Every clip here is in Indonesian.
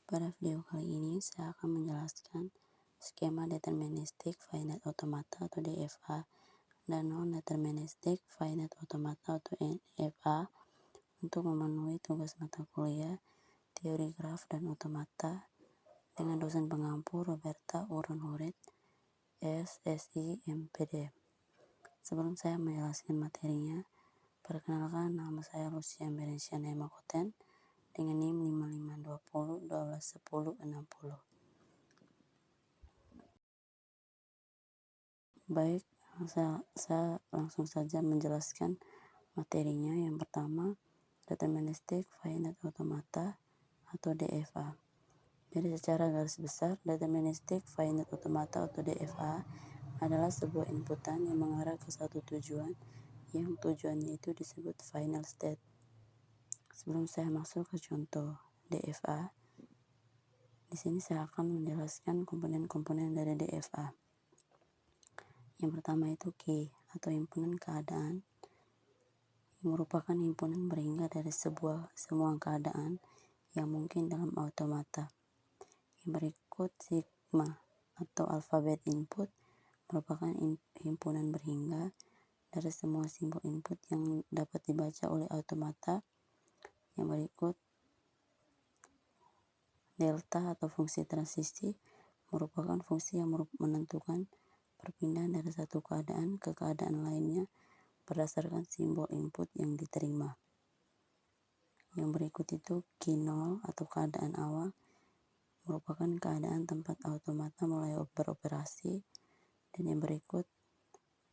Pada video kali ini saya akan menjelaskan skema deterministik finite automata atau DFA dan non-deterministik finite automata atau NFA untuk memenuhi tugas mata kuliah teori graf dan otomata dengan dosen pengampu Roberta Uron-Huret, SSI MPD. Sebelum saya menjelaskan materinya, perkenalkan nama saya Lucia Merensiana Makoten dengan NIM 5520 12 10 60. Baik, saya langsung saja menjelaskan materinya. Yang pertama, deterministik finite automata atau DFA. Jadi secara garis besar, deterministik finite automata atau DFA adalah sebuah inputan yang mengarah ke satu tujuan, yang tujuannya itu disebut final state. Sebelum saya masuk ke contoh DFA, di sini saya akan menjelaskan komponen-komponen dari DFA. Yang pertama itu key atau himpunan keadaan, yang merupakan himpunan berhingga dari semua keadaan yang mungkin dalam automata. Yang berikut sigma atau alfabet input merupakan himpunan berhingga dari semua simbol input yang dapat dibaca oleh automata. Yang berikut delta atau fungsi transisi merupakan fungsi yang menentukan perpindahan dari satu keadaan ke keadaan lainnya berdasarkan simbol input yang diterima. Yang berikut itu Q0 atau keadaan awal merupakan keadaan tempat automata mulai beroperasi. Dan yang berikut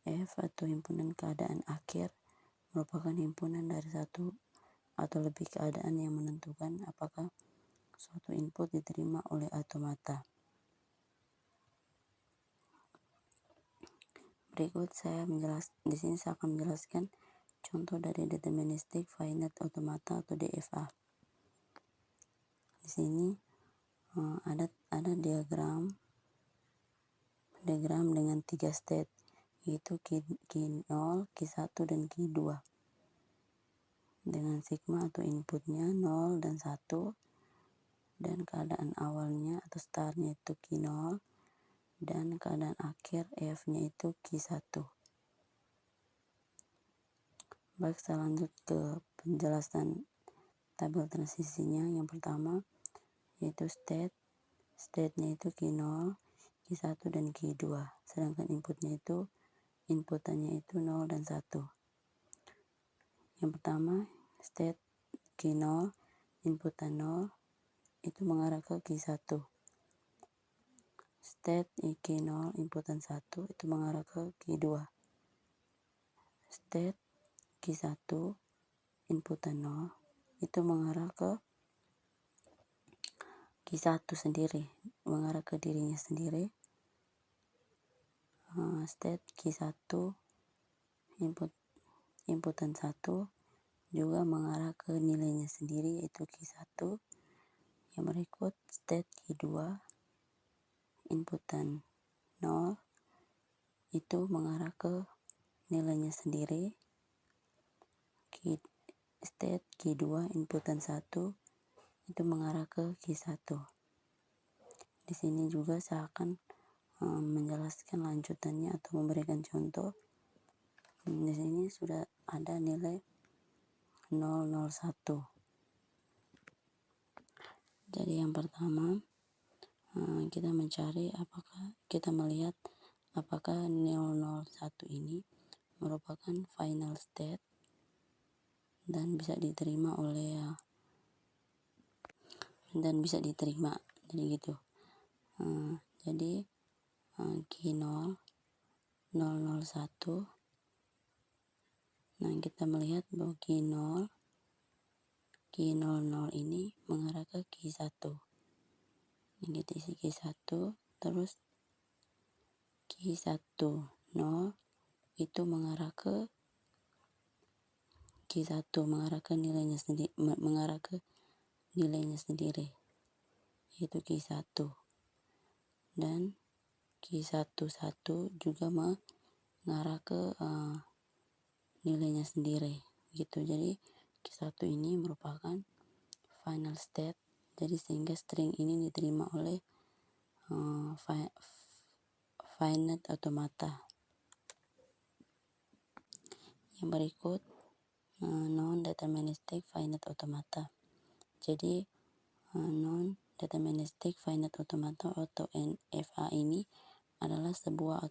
F atau himpunan keadaan akhir merupakan himpunan dari satu atau lebih keadaan yang menentukan apakah suatu input diterima oleh automata. Berikut di sini saya akan menjelaskan contoh dari deterministik finite automata atau DFA. Di sini ada diagram dengan 3 state, yaitu Q0, Q1 dan Q2. Dengan sigma atau inputnya 0 dan 1, dan keadaan awalnya atau startnya itu Q0, dan keadaan akhir F-nya itu Q1. Baik, saya lanjut ke penjelasan tabel transisinya. Yang pertama yaitu state-nya itu Q0, Q1 dan Q2, sedangkan inputannya itu 0 dan 1. Yang pertama, state Q0, inputan 0, itu mengarah ke Q1. State Q0, inputan 1, itu mengarah ke Q2. State Q1, inputan 0, itu mengarah ke Q1 sendiri, mengarah ke dirinya sendiri. State Q1, inputan 1, juga mengarah ke nilainya sendiri, yaitu Q1. Yang berikut state Q2, inputan 0, itu mengarah ke nilainya sendiri. State Q2, inputan 1, itu mengarah ke Q1. Di sini juga saya akan menjelaskan lanjutannya atau memberikan contoh. Di sini sudah ada nilai 001. Jadi yang pertama kita melihat apakah 001 ini merupakan final state dan bisa diterima jadi gitu. Jadi Q0 001. Nah, kita melihat bahwa Q00 ini mengarah ke Q1. Ini kita isi Q1, terus Q10 itu mengarah ke Q1, mengarah ke nilainya sendiri, yaitu Q1. Dan Q11 juga mengarah ke nilainya sendiri gitu. Jadi Q1 ini merupakan final state Jadi sehingga string ini diterima oleh finite automata. Yang berikut non-deterministic finite automata. Jadi non-deterministic finite automata atau NFA ini adalah sebuah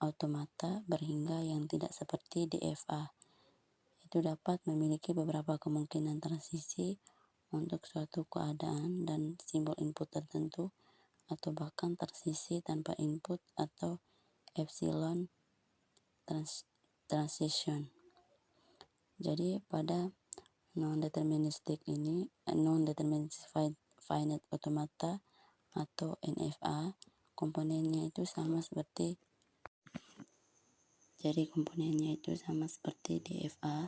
automata berhingga yang tidak seperti DFA. Itu dapat memiliki beberapa kemungkinan transisi untuk suatu keadaan dan simbol input tertentu, atau bahkan transisi tanpa input atau epsilon transition. Jadi pada non-deterministic finite automata atau NFA, komponennya itu sama seperti DFA,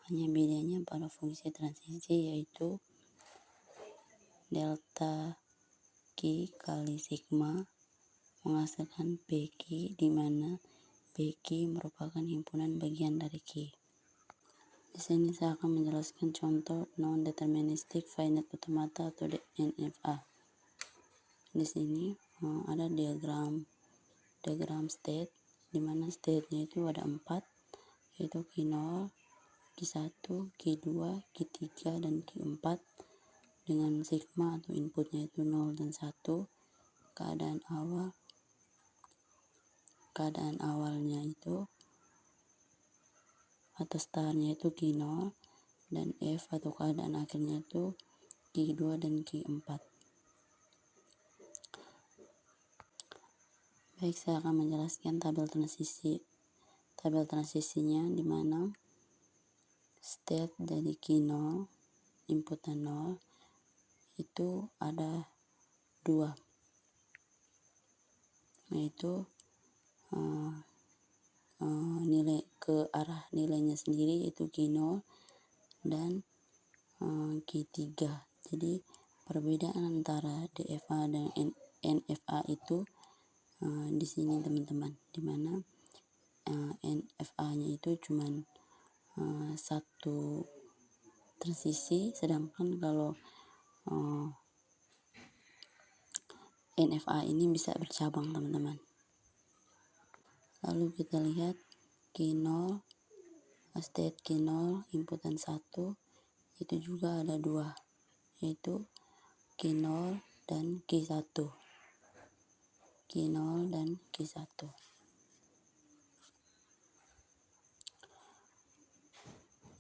hanya bedanya pada fungsi transisi, yaitu delta Q kali sigma menghasilkan PQ, di mana PQ merupakan himpunan bagian dari Q. Di sini saya akan menjelaskan contoh non-deterministic finite automata atau NFA. Di sini ada diagram state, di mana state-nya itu ada 4, yaitu Q0, Q1, Q2, Q3, dan Q4 dengan sigma atau inputnya itu 0 dan 1. Keadaan awalnya itu atau startnya itu Q0, dan F atau keadaan akhirnya itu Q2 dan Q4. Baik, saya akan menjelaskan tabel transisinya, di mana state dari Q0 inputnya 0 itu ada 2, yaitu nilai ke arah nilainya sendiri itu Q0 dan Q3. Jadi perbedaan antara DFA dan NFA itu di sini teman-teman, di mana NFA-nya itu cuma satu transisi, sedangkan kalau NFA ini bisa bercabang teman-teman. Lalu kita lihat Q0, state Q0 inputan 1 itu juga ada 2, yaitu Q0 dan Q1.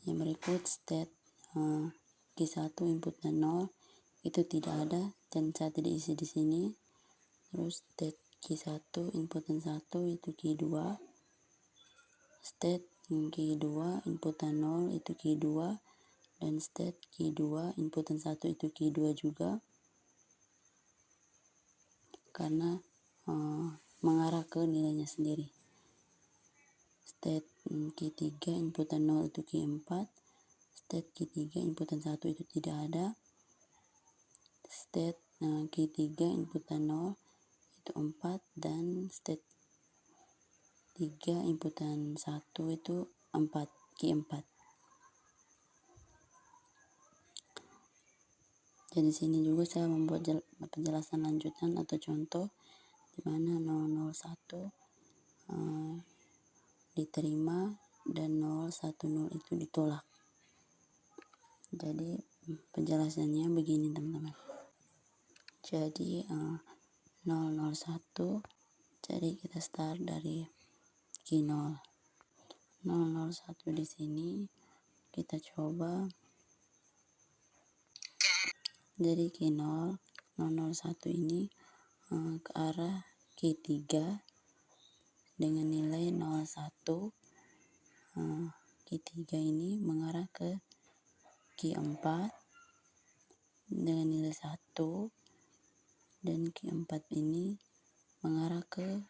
Yang berikut state Q1 inputnya 0 itu tidak ada dan saya tidak isi di sini. Terus state Q1 inputan 1 itu Q2. State Q2 inputan 0 itu Q2, dan state Q2 inputan 1 itu Q2 juga, karena mengarah ke nilainya sendiri. State Q3 inputan 0 itu Q4, state Q3 inputan 1 itu tidak ada, state Q3 inputan 0 itu 4, dan state 3 inputan 1 itu 4, Q4. Jadi sini juga saya membuat penjelasan lanjutan atau contoh di mana 001 diterima dan 010 itu ditolak. Jadi penjelasannya begini teman-teman. Jadi 001, jadi kita start dari Q0. 001 di sini kita coba. Jadi Q0 001 ini ke arah Q3 dengan nilai 01. Q3 ini mengarah ke Q4 dengan nilai 1, dan Q4 ini mengarah ke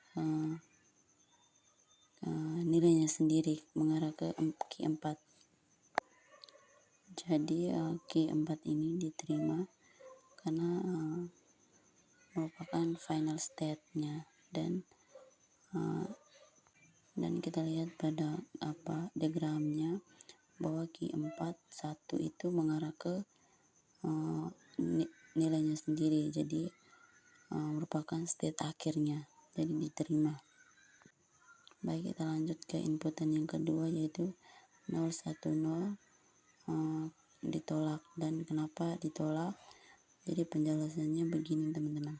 nilainya sendiri, mengarah ke Q4. Jadi Q4 ini diterima karena merupakan final state-nya, dan kita lihat pada diagramnya bahwa Q4 1 itu mengarah ke nilainya sendiri, jadi merupakan state akhirnya, jadi diterima. Baik, kita lanjut ke inputan yang kedua, yaitu 010 ditolak. Dan kenapa ditolak? Jadi penjelasannya begini teman-teman.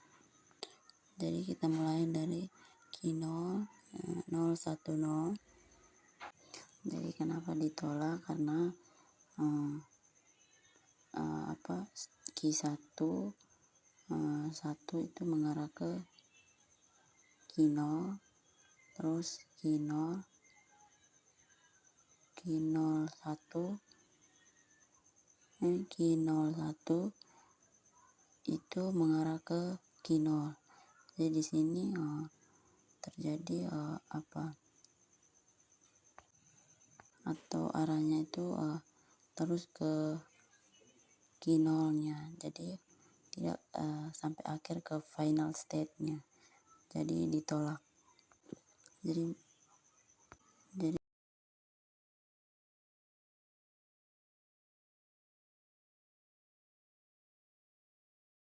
Jadi kita mulai dari Q0 010. Jadi kenapa ditolak? Karena Q1 1 itu mengarah ke Q0, terus Q01 itu mengarah ke Q0. Jadi di sini terjadi atau arahnya itu terus ke Q0-nya, jadi tidak sampai akhir ke final state-nya, jadi ditolak. Jadi